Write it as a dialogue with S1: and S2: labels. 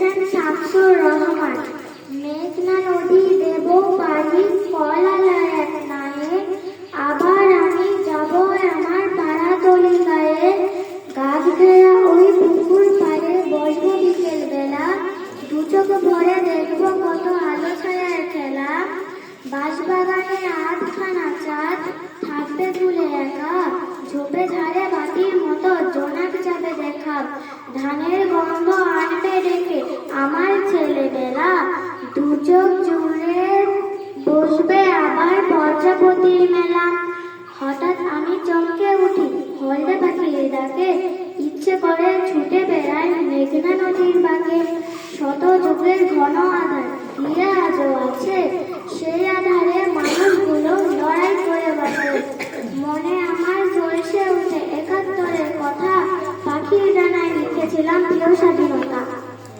S1: লিখেছেন শামসুর রহমান। মেঘনা নদী দেব পারি কলালার এক নায়ে, আবার আমি যাব আমার পাড়াতলি গায়ে। গাছ ঘেরা ওই পুকুর পাড়ে বসবো বিকেল বেলা, দু চোখ ভরে দেখবো কত আলো ছায়ার খেলা। বাঁশবাগানে আধখানা চাঁদ থাকবে তুলে একা, ঝোপে ঝাড়ে বাতির মতো জোনাক যাবে দেখা। ধানের গন্ধ আনবে রেখে আমার ছেলেবেলা, দু চোখ জুড়ে বসবে আবার প্রজাপতির মেলা। হঠাৎ আমি চমকে উঠি হলদে পাখির ডাকে, ইচ্ছে করে ছুটে বেড়াই মেঘনা নদীর বাঁকে। শত যুগের ঘন আধার ঘিরে আজও আছে, সেই আধার